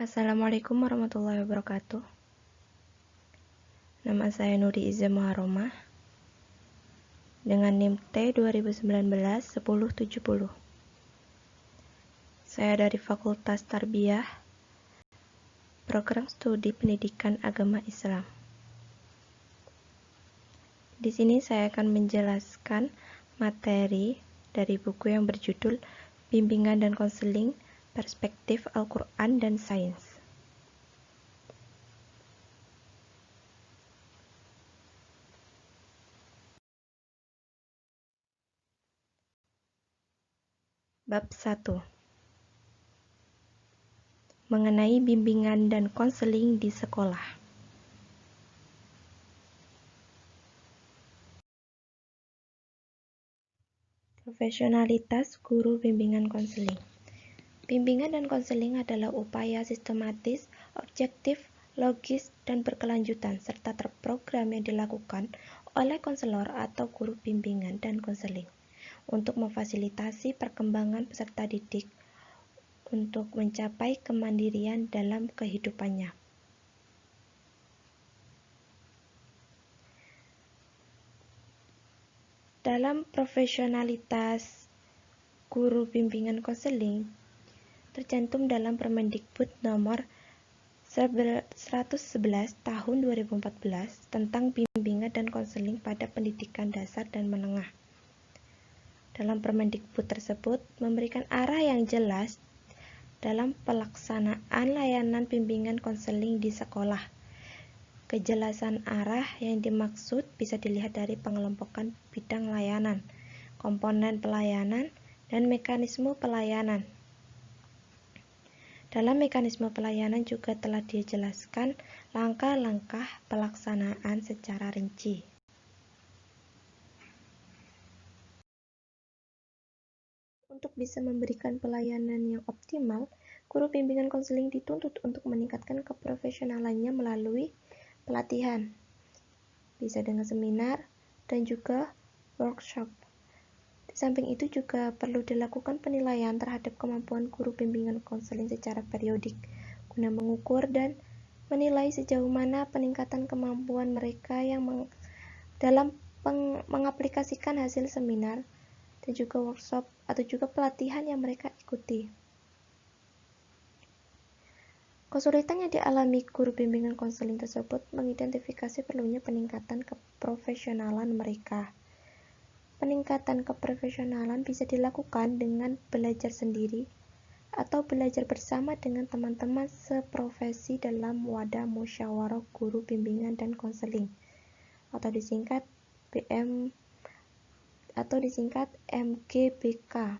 Assalamualaikum warahmatullahi wabarakatuh. Nama saya Nuri Iza Muharromah dengan NIM T 2019-1070. Saya dari Fakultas Tarbiyah, Program Studi Pendidikan Agama Islam. Di sini saya akan menjelaskan materi dari buku yang berjudul Bimbingan dan Konseling Perspektif Al-Quran dan Sains. Bab 1. Mengenai bimbingan dan konseling di sekolah. Profesionalitas guru bimbingan konseling. Bimbingan dan konseling adalah upaya sistematis, objektif, logis, dan berkelanjutan serta terprogram yang dilakukan oleh konselor atau guru bimbingan dan konseling untuk memfasilitasi perkembangan peserta didik untuk mencapai kemandirian dalam kehidupannya. Dalam profesionalitas guru bimbingan konseling tercantum dalam Permendikbud nomor 111 tahun 2014 tentang bimbingan dan konseling pada pendidikan dasar dan menengah. Dalam Permendikbud tersebut memberikan arah yang jelas dalam pelaksanaan layanan bimbingan konseling di sekolah. Kejelasan arah yang dimaksud bisa dilihat dari pengelompokan bidang layanan, komponen pelayanan, dan mekanisme pelayanan. Dalam mekanisme pelayanan juga telah dijelaskan langkah-langkah pelaksanaan secara rinci. Untuk bisa memberikan pelayanan yang optimal, guru bimbingan konseling dituntut untuk meningkatkan keprofesionalannya melalui pelatihan, bisa dengan seminar, dan juga workshop. Di samping itu juga perlu dilakukan penilaian terhadap kemampuan guru bimbingan konseling secara periodik, guna mengukur dan menilai sejauh mana peningkatan kemampuan mereka yang dalam mengaplikasikan hasil seminar dan juga workshop atau juga pelatihan yang mereka ikuti. Kesulitan yang dialami guru bimbingan konseling tersebut mengidentifikasi perlunya peningkatan keprofesionalan mereka. Peningkatan keprofesionalan bisa dilakukan dengan belajar sendiri atau belajar bersama dengan teman-teman seprofesi dalam wadah musyawarah guru bimbingan dan konseling atau disingkat MGBK.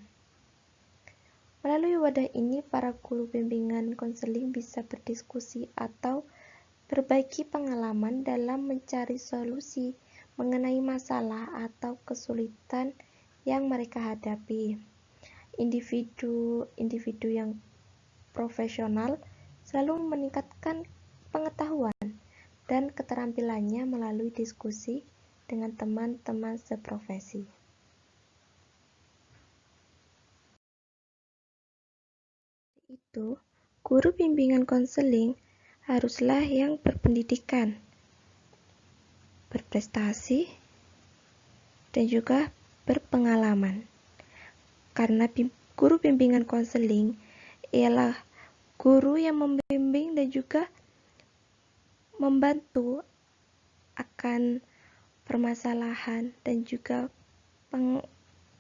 Melalui wadah ini, para guru bimbingan konseling bisa berdiskusi atau berbagi pengalaman dalam mencari solusi mengenai masalah atau kesulitan yang mereka hadapi. Individu yang profesional selalu meningkatkan pengetahuan dan keterampilannya melalui diskusi dengan teman-teman seprofesi. Itu, guru bimbingan konseling haruslah yang berpendidikan, berprestasi, dan juga berpengalaman. Karena guru bimbingan konseling ialah guru yang membimbing dan juga membantu akan permasalahan dan juga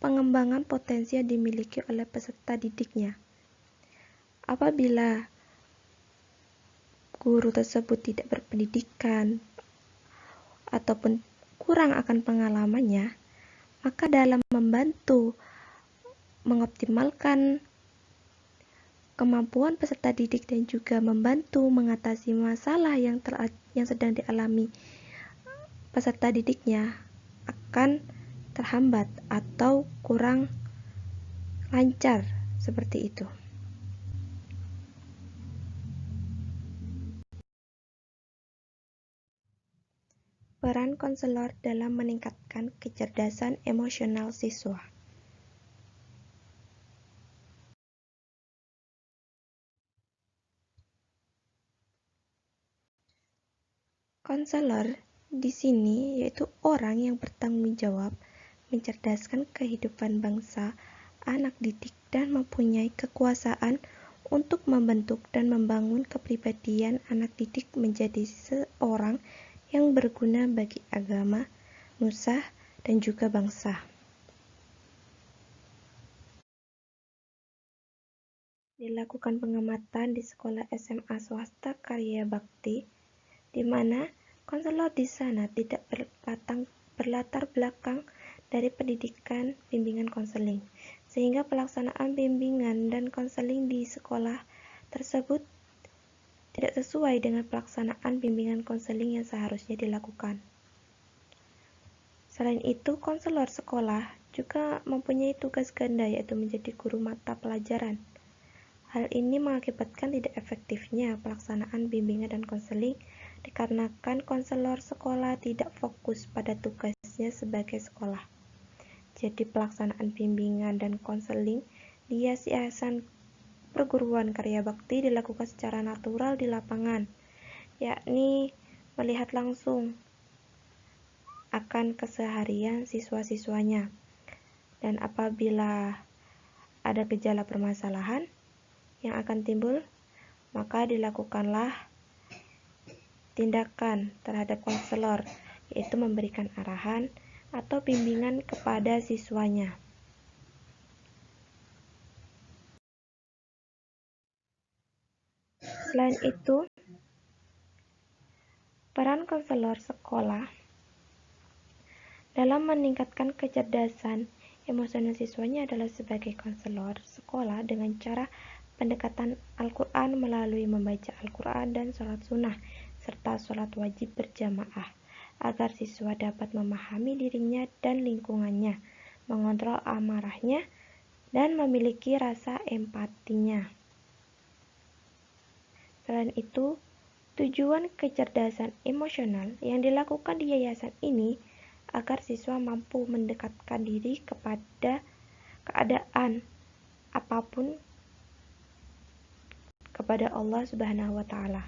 pengembangan potensi yang dimiliki oleh peserta didiknya. Apabila guru tersebut tidak berpendidikan ataupun kurang akan pengalamannya, maka dalam membantu mengoptimalkan kemampuan peserta didik dan juga membantu mengatasi masalah yang sedang dialami peserta didiknya akan terhambat atau kurang lancar seperti itu. Peran konselor dalam meningkatkan kecerdasan emosional siswa. Konselor di sini yaitu orang yang bertanggung jawab mencerdaskan kehidupan bangsa, anak didik, dan mempunyai kekuasaan untuk membentuk dan membangun kepribadian anak didik menjadi seorang yang berguna bagi agama, nusa, dan juga bangsa. Dilakukan pengamatan di sekolah SMA swasta Karya Bakti, di mana konselor di sana tidak berlatar belakang dari pendidikan bimbingan konseling, sehingga pelaksanaan bimbingan dan konseling di sekolah tersebut tidak sesuai dengan pelaksanaan bimbingan konseling yang seharusnya dilakukan. Selain itu, konselor sekolah juga mempunyai tugas ganda, yaitu menjadi guru mata pelajaran. Hal ini mengakibatkan tidak efektifnya pelaksanaan bimbingan dan konseling dikarenakan konselor sekolah tidak fokus pada tugasnya sebagai sekolah. Jadi pelaksanaan bimbingan dan konseling di Yayasan Perguruan Karya Bakti dilakukan secara natural di lapangan, yakni melihat langsung akan keseharian siswa-siswanya. Dan apabila ada gejala permasalahan yang akan timbul, maka dilakukanlah tindakan terhadap konselor, yaitu memberikan arahan atau bimbingan kepada siswanya. Selain itu, peran konselor sekolah dalam meningkatkan kecerdasan emosional siswanya adalah sebagai konselor sekolah dengan cara pendekatan Al-Quran melalui membaca Al-Quran dan sholat sunnah, serta sholat wajib berjamaah, agar siswa dapat memahami dirinya dan lingkungannya, mengontrol amarahnya, dan memiliki rasa empatinya. Selain itu, tujuan kecerdasan emosional yang dilakukan di yayasan ini agar siswa mampu mendekatkan diri kepada keadaan apapun kepada Allah Subhanahu wa Ta'ala.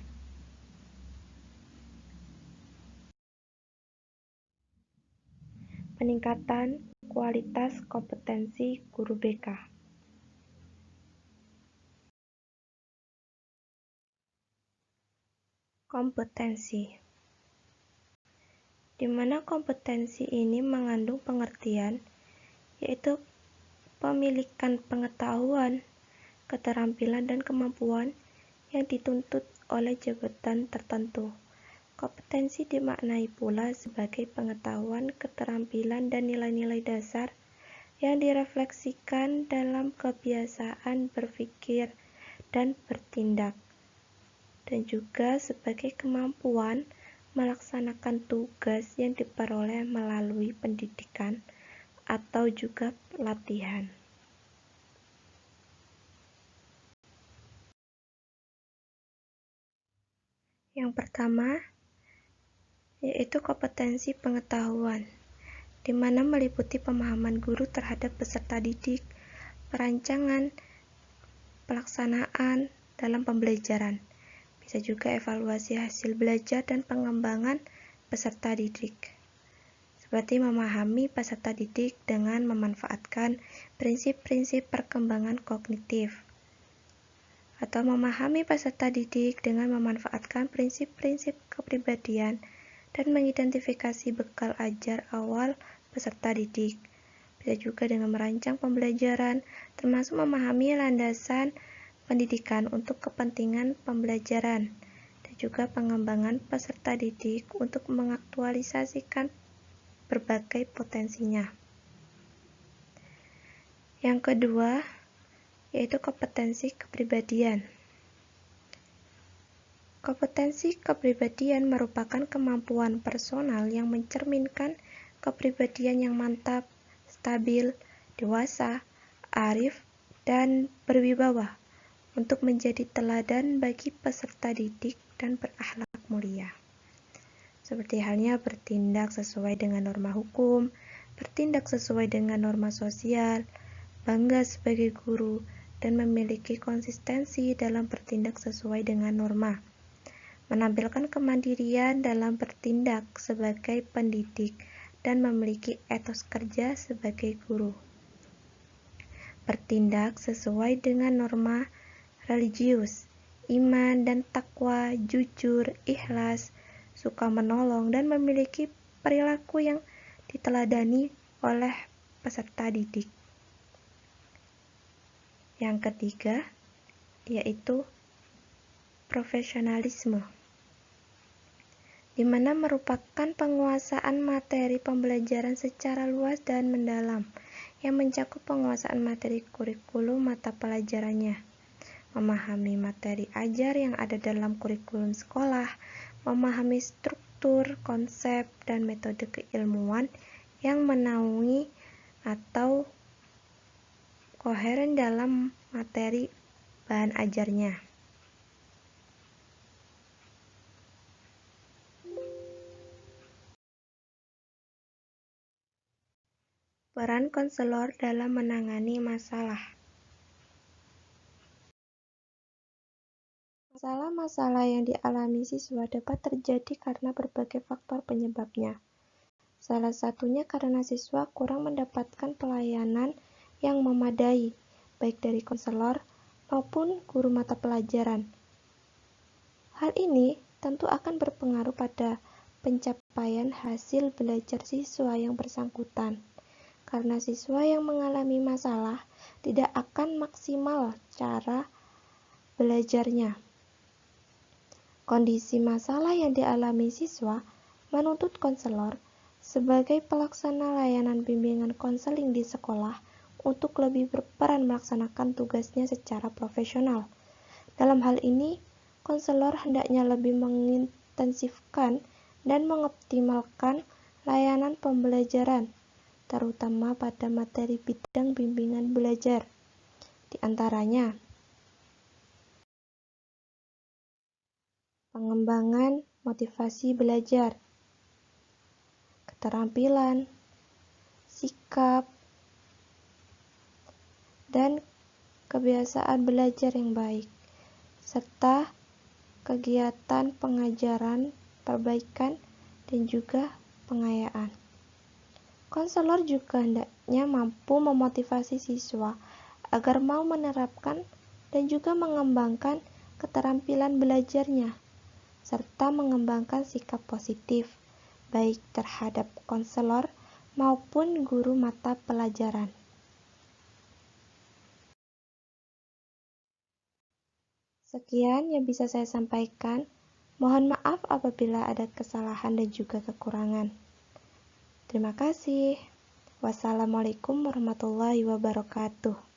Peningkatan kualitas kompetensi guru BK. Kompetensi, di mana kompetensi ini mengandung pengertian, yaitu pemilikan pengetahuan, keterampilan, dan kemampuan yang dituntut oleh jabatan tertentu. Kompetensi dimaknai pula sebagai pengetahuan, keterampilan, dan nilai-nilai dasar yang direfleksikan dalam kebiasaan berpikir dan bertindak, dan juga sebagai kemampuan melaksanakan tugas yang diperoleh melalui pendidikan atau juga latihan. Yang pertama, yaitu kompetensi pengetahuan, di mana meliputi pemahaman guru terhadap peserta didik, perancangan, pelaksanaan dalam pembelajaran. Bisa juga evaluasi hasil belajar dan pengembangan peserta didik. Seperti memahami peserta didik dengan memanfaatkan prinsip-prinsip perkembangan kognitif, atau memahami peserta didik dengan memanfaatkan prinsip-prinsip kepribadian dan mengidentifikasi bekal ajar awal peserta didik. Bisa juga dengan merancang pembelajaran, termasuk memahami landasan pendidikan untuk kepentingan pembelajaran, dan juga pengembangan peserta didik untuk mengaktualisasikan berbagai potensinya. Yang kedua, yaitu kompetensi kepribadian. Kompetensi kepribadian merupakan kemampuan personal yang mencerminkan kepribadian yang mantap, stabil, dewasa, arif, dan berwibawa untuk menjadi teladan bagi peserta didik dan berakhlak mulia. Seperti halnya bertindak sesuai dengan norma hukum, bertindak sesuai dengan norma sosial, bangga sebagai guru, dan memiliki konsistensi dalam bertindak sesuai dengan norma. menampilkan kemandirian dalam bertindak sebagai pendidik, dan memiliki etos kerja sebagai guru. Bertindak sesuai dengan norma religius, iman dan takwa, jujur, ikhlas, suka menolong, dan memiliki perilaku yang diteladani oleh peserta didik. Yang ketiga, yaitu profesionalisme, di mana merupakan penguasaan materi pembelajaran secara luas dan mendalam, yang mencakup penguasaan materi kurikulum mata pelajarannya, memahami materi ajar yang ada dalam kurikulum sekolah, memahami struktur, konsep, dan metode keilmuan yang menaungi atau koheren dalam materi bahan ajarnya. Peran konselor dalam menangani masalah. Masalah-masalah yang dialami siswa dapat terjadi karena berbagai faktor penyebabnya. Salah satunya karena siswa kurang mendapatkan pelayanan yang memadai, baik dari konselor maupun guru mata pelajaran. Hal ini tentu akan berpengaruh pada pencapaian hasil belajar siswa yang bersangkutan. Karena siswa yang mengalami masalah tidak akan maksimal cara belajarnya. Kondisi masalah yang dialami siswa menuntut konselor sebagai pelaksana layanan bimbingan konseling di sekolah untuk lebih berperan melaksanakan tugasnya secara profesional. Dalam hal ini, konselor hendaknya lebih mengintensifkan dan mengoptimalkan layanan pembelajaran, terutama pada materi bidang bimbingan belajar. Di antaranya, pengembangan motivasi belajar, keterampilan, sikap, dan kebiasaan belajar yang baik, serta kegiatan pengajaran, perbaikan, dan juga pengayaan. Konselor juga hendaknya mampu memotivasi siswa agar mau menerapkan dan juga mengembangkan keterampilan belajarnya, serta mengembangkan sikap positif, baik terhadap konselor maupun guru mata pelajaran. Sekian yang bisa saya sampaikan. Mohon maaf apabila ada kesalahan dan juga kekurangan. Terima kasih. Wassalamualaikum warahmatullahi wabarakatuh.